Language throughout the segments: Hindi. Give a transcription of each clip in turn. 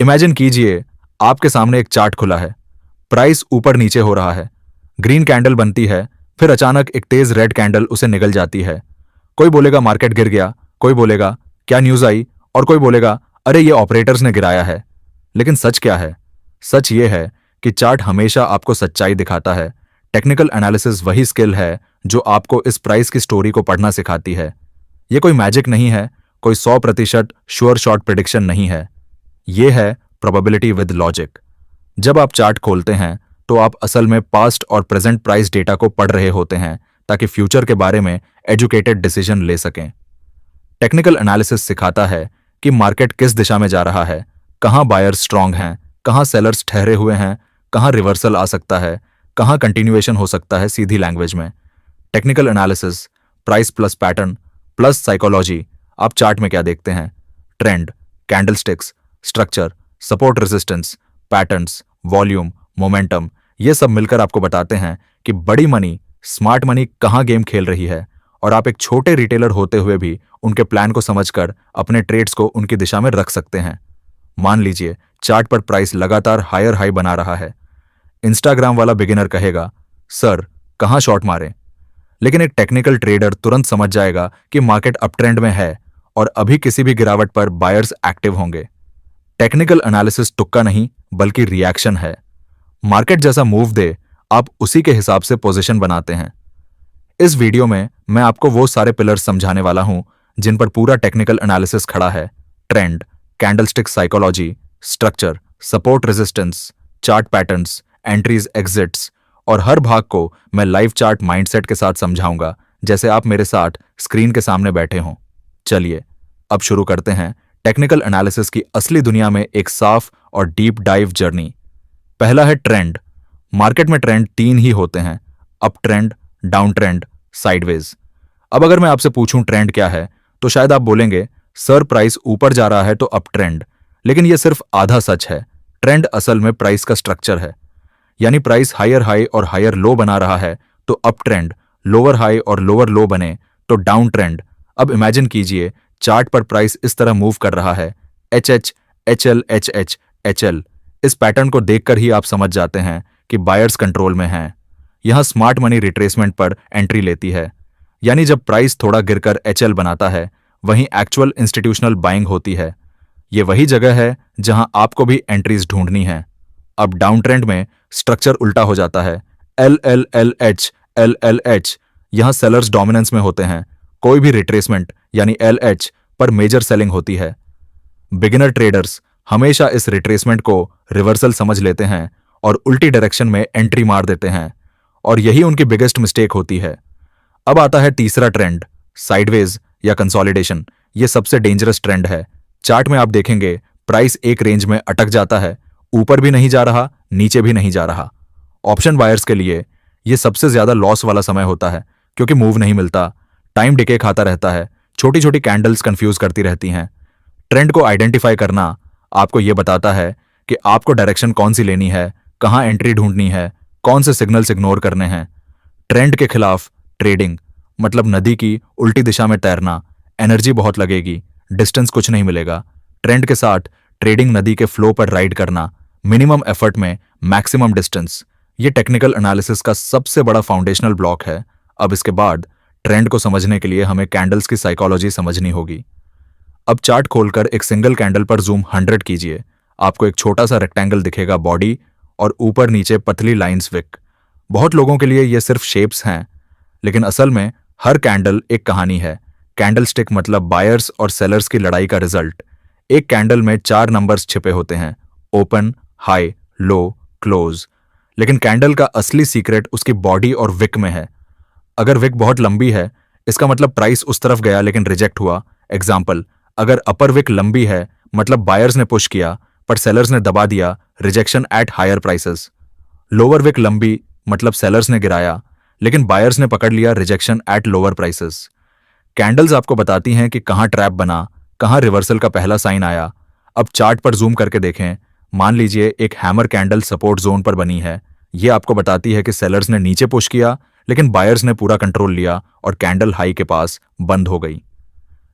इमेजिन कीजिए, आपके सामने एक चार्ट खुला है। प्राइस ऊपर नीचे हो रहा है। ग्रीन कैंडल बनती है, फिर अचानक एक तेज रेड कैंडल उसे निगल जाती है। कोई बोलेगा मार्केट गिर गया, कोई बोलेगा क्या न्यूज आई, और कोई बोलेगा अरे ये ऑपरेटर्स ने गिराया है। लेकिन सच क्या है? सच ये है कि चार्ट हमेशा आपको सच्चाई दिखाता है। टेक्निकल एनालिसिस वही स्किल है जो आपको इस प्राइस की स्टोरी को पढ़ना सिखाती है। ये कोई मैजिक नहीं है, कोई 100% श्योर शॉट प्रिडिक्शन नहीं है। ये है प्रोबेबिलिटी विद लॉजिक। जब आप चार्ट खोलते हैं तो आप असल में पास्ट और प्रेजेंट प्राइस डेटा को पढ़ रहे होते हैं ताकि फ्यूचर के बारे में एजुकेटेड डिसीजन ले सकें। टेक्निकल एनालिसिस सिखाता है कि मार्केट किस दिशा में जा रहा है, कहां बायर्स स्ट्रांग हैं, कहां सेलर्स ठहरे हुए हैं, कहां रिवर्सल आ सकता है, कहां कंटिन्यूएशन हो सकता है। सीधी लैंग्वेज में technical analysis price plus pattern plus psychology. आप चार्ट में क्या देखते हैं? Trend, candlesticks, structure, support resistance, patterns, volume, momentum. ये सब मिलकर आपको बताते हैं कि बड़ी मनी, स्मार्ट मनी कहां गेम खेल रही है, और आप एक छोटे रिटेलर होते हुए भी उनके प्लान को समझकर अपने ट्रेड्स को उनकी दिशा में रख सकते हैं। मान लीजिए चार्ट पर प्राइस लगातार हायर हाई बना रहा है। इंस्टाग्राम वाला बिगिनर कहेगा, सर कहां शॉर्ट मारें? लेकिन एक टेक्निकल ट्रेडर तुरंत समझ जाएगा कि मार्केट अपट्रेंड में है और अभी किसी भी गिरावट पर बायर्स एक्टिव होंगे। टेक्निकल एनालिसिस तुक्का नहीं बल्कि रिएक्शन है। मार्केट जैसा मूव दे, आप उसी के हिसाब से पोजीशन बनाते हैं। इस वीडियो में मैं आपको वो सारे पिलर्स समझाने वाला हूं जिन पर पूरा टेक्निकल एनालिसिस खड़ा है। Trend, candlestick psychology, structure, support resistance, chart patterns, entries exits, और हर भाग को मैं लाइव चार्ट माइंडसेट के साथ समझाऊंगा, जैसे आप मेरे साथ स्क्रीन के सामने बैठे हों। चलिए अब शुरू करते हैं टेक्निकल एनालिसिस की असली दुनिया में एक साफ और डीप डाइव जर्नी। पहला है ट्रेंड। मार्केट में ट्रेंड 3 ही होते हैं, up trend, down trend, sideways. अब अगर मैं आपसे पूछूं ट्रेंड क्या है, तो शायद आप बोलेंगे सर प्राइस ऊपर जा रहा है तो अप ट्रेंड। लेकिन यह सिर्फ आधा सच है। ट्रेंड असल में प्राइस का स्ट्रक्चर है। यानी प्राइस हायर हाई और हायर लो बना रहा है तो अप ट्रेंड, लोअर हाई और लोअर लो बने तो डाउन ट्रेंड। अब इमेजिन कीजिए चार्ट पर प्राइस इस तरह मूव कर रहा है, H H H L H H H L. इस पैटर्न को देखकर ही आप समझ जाते हैं कि बायर्स कंट्रोल में हैं। यहां स्मार्ट मनी रिट्रेसमेंट पर एंट्री लेती है। यानी जब प्राइस थोड़ा गिरकर एचएल बनाता है, वहीं एक्चुअल इंस्टीट्यूशनल बाइंग होती है। यह वही जगह है जहां आपको भी एंट्रीज ढूंढनी है। अब डाउन ट्रेंड में स्ट्रक्चर उल्टा हो जाता है, L L L H L L H. यहां सेलर्स डोमिनेंस में होते हैं। कोई भी रिट्रेसमेंट यानी एल एच पर मेजर सेलिंग होती है। बिगिनर ट्रेडर्स हमेशा इस रिट्रेसमेंट को रिवर्सल समझ लेते हैं और उल्टी डायरेक्शन में एंट्री मार देते हैं, और यही उनकी बिगेस्ट मिस्टेक होती है। अब आता है तीसरा ट्रेंड, साइडवेज या कंसोलिडेशन। यह सबसे डेंजरस ट्रेंड है। चार्ट में आप देखेंगे प्राइस एक रेंज में अटक जाता है, ऊपर भी नहीं जा रहा, नीचे भी नहीं जा रहा। ऑप्शन बायर्स के लिए यह सबसे ज्यादा लॉस वाला समय होता है, क्योंकि मूव नहीं मिलता, टाइम डिके खाता रहता है, छोटी छोटी कैंडल्स कंफ्यूज करती रहती हैं। ट्रेंड को आइडेंटिफाई करना आपको यह बताता है कि आपको डायरेक्शन कौन सी लेनी है, कहां एंट्री ढूंढनी है, कौन से सिग्नल्स इग्नोर करने हैं। ट्रेंड के खिलाफ ट्रेडिंग मतलब नदी की उल्टी दिशा में तैरना। एनर्जी बहुत लगेगी, डिस्टेंस कुछ नहीं मिलेगा। ट्रेंड के साथ ट्रेडिंग नदी के फ्लो पर राइड करना, मिनिमम एफर्ट में मैक्सिमम डिस्टेंस। ये टेक्निकल एनालिसिस का सबसे बड़ा फाउंडेशनल ब्लॉक है। अब इसके बाद ट्रेंड को समझने के लिए हमें कैंडल्स की साइकोलॉजी समझनी होगी। अब चार्ट खोलकर एक सिंगल कैंडल पर जूम 100 कीजिए। आपको एक छोटा सा रेक्टेंगल दिखेगा बॉडी, और ऊपर नीचे पतली लाइंस विक। बहुत लोगों के लिए ये सिर्फ शेप्स हैं, लेकिन असल में हर कैंडल एक कहानी है। कैंडल स्टिक मतलब बायर्स और सेलर्स की लड़ाई का रिजल्ट। एक कैंडल में 4 नंबर्स छिपे होते हैं, ओपन, हाई, लो, क्लोज। लेकिन कैंडल का असली सीक्रेट उसकी बॉडी और विक में है। अगर विक बहुत लंबी है, इसका मतलब प्राइस उस तरफ गया लेकिन रिजेक्ट हुआ। एग्जाम्पल, अगर अपर विक लंबी है मतलब बायर्स ने पुश किया पर सेलर्स ने दबा दिया, rejection at higher prices. Lower wick लंबी मतलब सेलर्स ने गिराया लेकिन बायर्स ने पकड़ लिया, rejection at lower prices. Candles आपको बताती हैं कि कहां ट्रैप बना, कहां रिवर्सल का पहला साइन आया। अब चार्ट पर जूम करके देखें। मान लीजिए एक हैमर कैंडल सपोर्ट जोन पर बनी है। यह आपको बताती है कि सेलर्स ने नीचे पुश किया लेकिन बायर्स ने पूरा कंट्रोल लिया और कैंडल हाई के पास बंद हो गई।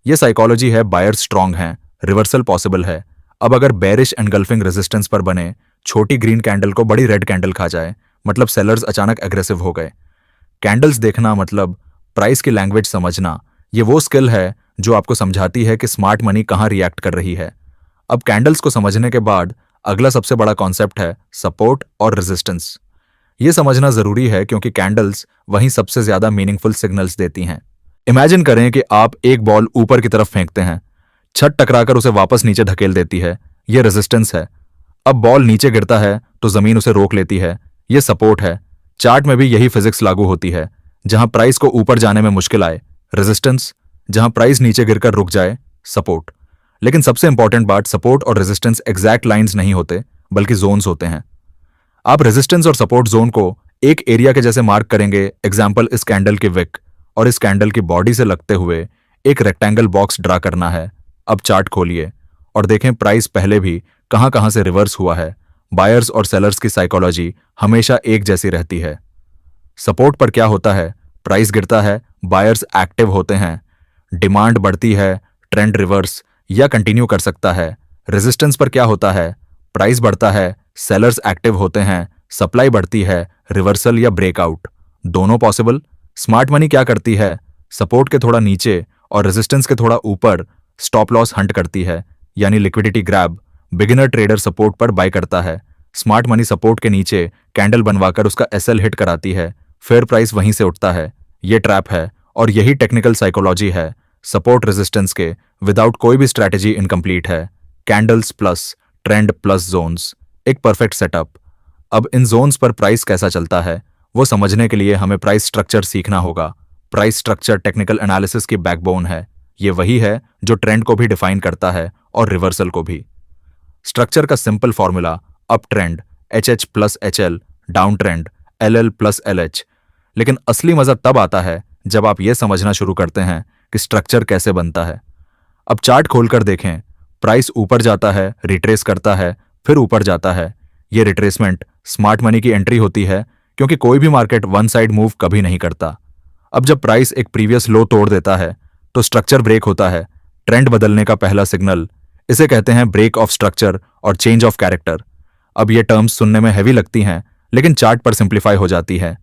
यह साइकोलॉजी है, बायर्स स्ट्रांग हैं, रिवर्सल पॉसिबल है। अब अगर बेरिश एनगल्फिंग रेजिस्टेंस पर बने छोटी ग्रीन कैंडल को बड़ी रेड कैंडल खा जाए, मतलब सेलर्स अचानक एग्रेसिव हो गए। कैंडल्स देखना मतलब प्राइस की लैंग्वेज समझना, ये वो स्किल है जो आपको समझाती है कि स्मार्ट मनी कहाँ रिएक्ट कर रही है। अब कैंडल्स को समझने के बाद अगला सबसे बड़ा कॉन्सेप्ट है सपोर्ट और रेजिस्टेंस। ये समझना जरूरी है क्योंकि कैंडल्स वहीं सबसे ज्यादा मीनिंगफुल सिग्नल्स देती हैं। इमेजिन करें कि आप एक बॉल ऊपर की तरफ फेंकते हैं, छत टकराकर उसे वापस नीचे धकेल देती है, ये रेजिस्टेंस है। अब बॉल नीचे गिरता है तो जमीन उसे रोक लेती है, ये सपोर्ट है। चार्ट में भी यही फिजिक्स लागू होती है। जहां प्राइस को ऊपर जाने में मुश्किल आए, रेजिस्टेंस, जहां प्राइस नीचे गिरकर रुक जाए, सपोर्ट। लेकिन सबसे इंपॉर्टेंट बात, सपोर्ट और रेजिस्टेंस एग्जैक्ट लाइंस नहीं होते, बल्कि जोन्स होते हैं। आप रेजिस्टेंस और सपोर्ट जोन को एक एरिया के जैसे मार्क करेंगे। एग्जाम्पल, इस कैंडल की विक और इस कैंडल की बॉडी से लगते हुए एक रेक्टेंगल बॉक्स ड्रा करना है। अब चार्ट खोलिए और देखें प्राइस पहले भी कहां कहां से रिवर्स हुआ है। बायर्स और सेलर्स की साइकोलॉजी हमेशा एक जैसी रहती है। सपोर्ट पर क्या होता है? प्राइस गिरता है, बायर्स एक्टिव होते हैं, डिमांड बढ़ती है, ट्रेंड रिवर्स या कंटिन्यू कर सकता है। रेजिस्टेंस पर क्या होता है? प्राइस बढ़ता है, सेलर्स एक्टिव होते हैं, सप्लाई बढ़ती है, रिवर्सल या ब्रेकआउट। दोनों पॉसिबल। स्मार्ट मनी क्या करती है? सपोर्ट के थोड़ा नीचे और रेजिस्टेंस के थोड़ा ऊपर स्टॉप लॉस हंट करती है, यानी liquidity grab. Beginner trader support पर बाय करता है। स्मार्ट मनी सपोर्ट के नीचे कैंडल बनवाकर उसका एसएल हिट कराती है, फिर प्राइस वहीं से उठता है। ये ट्रैप है और यही टेक्निकल साइकोलॉजी है। सपोर्ट रेजिस्टेंस के विदाउट कोई भी स्ट्रैटेजी इनकम्प्लीट है। Candles plus trend plus zones, एक परफेक्ट सेटअप। अब इन जोन्स पर प्राइस कैसा चलता है वो समझने के लिए हमें प्राइस स्ट्रक्चर सीखना होगा। प्राइस स्ट्रक्चर टेक्निकल एनालिसिस की बैकबोन है। ये वही है जो ट्रेंड को भी डिफाइन करता है और रिवर्सल को भी। स्ट्रक्चर का simple formula, up trend HH plus HL, down trend LL plus LH। लेकिन असली मजा तब आता है जब आप ये समझना शुरू करते हैं कि स्ट्रक्चर कैसे बनता है। अब चार्ट खोलकर देखें, प्राइस ऊपर जाता है, रिट्रेस करता है, फिर ऊपर जाता है। ये रिट्रेसमेंट स्मार्ट मनी की एंट्री होती है, क्योंकि कोई भी मार्केट वन साइड मूव कभी नहीं करता। अब जब प्राइस एक प्रीवियस लो तोड़ देता है तो स्ट्रक्चर ब्रेक होता है, ट्रेंड बदलने का पहला सिग्नल। इसे कहते हैं ब्रेक ऑफ स्ट्रक्चर और चेंज ऑफ कैरेक्टर। अब ये टर्म्स सुनने में हैवी लगती हैं, लेकिन चार्ट पर सिंप्लीफाई हो जाती है।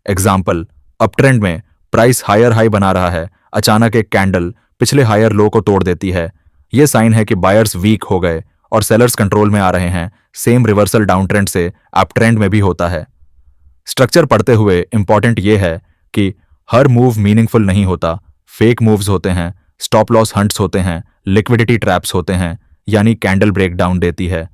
एग्जाम्पल, अप ट्रेंड में प्राइस हायर हाई बना रहा है, अचानक एक कैंडल पिछले हायर लो को तोड़ देती है। ये साइन है कि बायर्स वीक हो गए और सेलर्स कंट्रोल में आ रहे हैं। सेम रिवर्सल डाउन ट्रेंड से अप ट्रेंड में भी होता है। स्ट्रक्चर पढ़ते हुए इंपॉर्टेंट ये है कि हर मूव मीनिंगफुल नहीं होता। फेक मूव्स होते हैं, स्टॉप लॉस हंट्स होते हैं, लिक्विडिटी ट्रैप्स होते हैं, यानी कैंडल ब्रेक डाउन देती है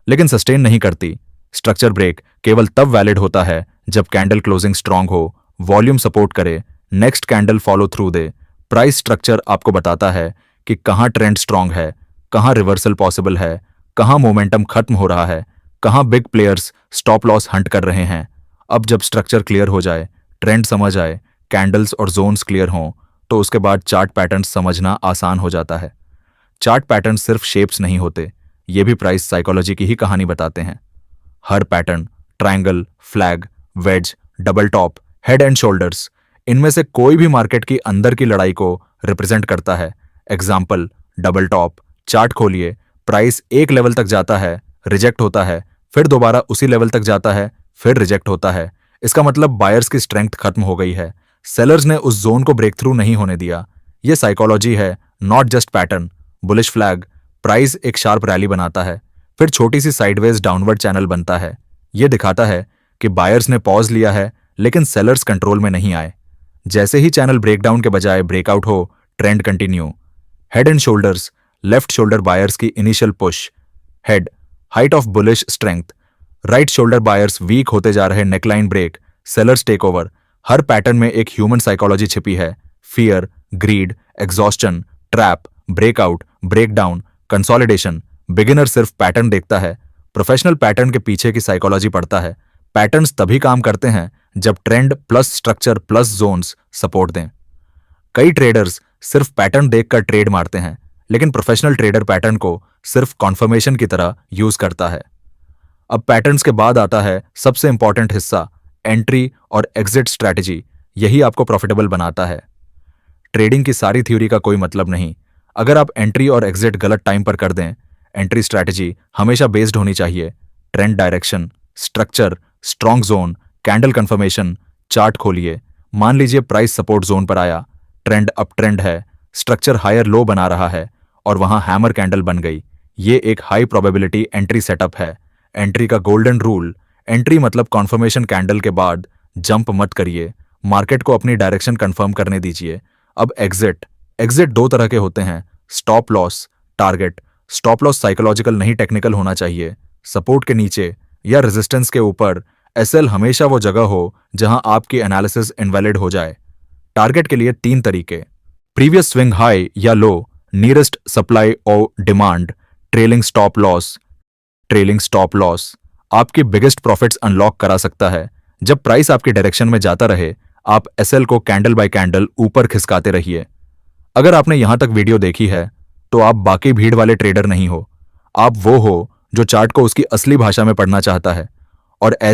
लेकिन सस्टेन नहीं करती। स्ट्रक्चर ब्रेक केवल तब वैलिड होता है जब कैंडल क्लोजिंग स्ट्रांग हो, वॉल्यूम सपोर्ट करे, नेक्स्ट कैंडल फॉलो थ्रू दे। प्राइस स्ट्रक्चर आपको बताता है कि कहां ट्रेंड स्ट्रांग है, कहां रिवर्सल पॉसिबल है, कहां मोमेंटम खत्म हो रहा है, कहां big players stop loss Hunt कर रहे हैं। अब जब स्ट्रक्चर क्लियर हो जाए, ट्रेंड समझ आए, कैंडल्स और जोन्स क्लियर हों, तो उसके बाद चार्ट पैटर्न्स समझना आसान हो जाता है। चार्ट पैटर्न सिर्फ शेप्स नहीं होते, ये भी प्राइस साइकोलॉजी की ही कहानी बताते हैं। हर pattern, triangle, flag, wedge, double top, head and shoulders, इनमें से कोई भी मार्केट की अंदर की लड़ाई को रिप्रेजेंट करता है। एग्जाम्पल, डबल टॉप, चार्ट खोलिए, प्राइस एक लेवल तक जाता है, रिजेक्ट होता है, फिर दोबारा उसी लेवल तक जाता है, फिर रिजेक्ट होता है। इसका मतलब बायर्स की स्ट्रेंथ खत्म हो गई है, सेलर्स ने उस जोन को ब्रेक थ्रू नहीं होने दिया। यह साइकोलॉजी है, not just pattern. Bullish flag, price एक शार्प रैली बनाता है, फिर छोटी सी साइडवेज डाउनवर्ड चैनल बनता है। यह दिखाता है कि बायर्स ने पॉज लिया है लेकिन सेलर्स कंट्रोल में नहीं आए। जैसे ही चैनल ब्रेकडाउन के बजाय ब्रेकआउट हो, trend continue. Head and shoulders, left shoulder buyers की initial push, head height of bullish strength, right shoulder buyers weak होते जा रहे, neckline break, sellers take over. हर पैटर्न में एक ह्यूमन साइकोलॉजी छिपी है, fear, greed, exhaustion, trap, breakout, breakdown, consolidation. Beginner सिर्फ पैटर्न देखता है, प्रोफेशनल पैटर्न के पीछे की साइकोलॉजी पढ़ता है। पैटर्न्स तभी काम करते हैं जब trend plus structure plus zones support दें। कई ट्रेडर्स सिर्फ पैटर्न देखकर ट्रेड मारते हैं, लेकिन प्रोफेशनल ट्रेडर पैटर्न को सिर्फ कॉन्फर्मेशन की तरह यूज करता है। अब पैटर्न्स के बाद आता है सबसे इंपॉर्टेंट हिस्सा, एंट्री और एग्जिट स्ट्रैटेजी। यही आपको प्रॉफिटेबल बनाता है। ट्रेडिंग की सारी थ्योरी का कोई मतलब नहीं अगर आप एंट्री और एग्जिट गलत टाइम पर कर दें। एंट्री स्ट्रैटेजी हमेशा बेस्ड होनी चाहिए trend direction, structure, strong zone, candle confirmation. Chart खोलिए, मान लीजिए प्राइस सपोर्ट जोन पर आया, ट्रेंड अप ट्रेंड है, स्ट्रक्चर हायर लो बना रहा है और वहां हैमर कैंडल बन गई। ये एक हाई प्रोबेबिलिटी एंट्री सेटअप है। एंट्री का गोल्डन रूल, एंट्री मतलब कॉन्फर्मेशन कैंडल के बाद जंप मत करिए, मार्केट को अपनी डायरेक्शन कंफर्म करने दीजिए। अब एग्जिट, एग्जिट दो तरह के होते हैं, stop loss, target. Stop loss psychological नहीं टेक्निकल होना चाहिए। सपोर्ट के नीचे या रेजिस्टेंस के ऊपर एसएल हमेशा वो जगह हो जहां आपकी एनालिसिस इनवैलिड हो जाए। टारगेट के लिए 3 तरीके, प्रीवियस स्विंग हाई या लो, नियरेस्ट सप्लाई और demand, trailing stop loss. Trailing stop loss आपकी बिगेस्ट प्रॉफिट्स अनलॉक करा सकता है। जब प्राइस आपकी डायरेक्शन में जाता रहे, आप एसएल को कैंडल बाय कैंडल ऊपर खिसकाते रहिए। अगर आपने यहां तक वीडियो देखी है तो आप बाकी भीड़ वाले ट्रेडर नहीं हो, आप वो हो जो चार्ट को उसकी असली भाषा में पढ़ना चाहता है और ऐसे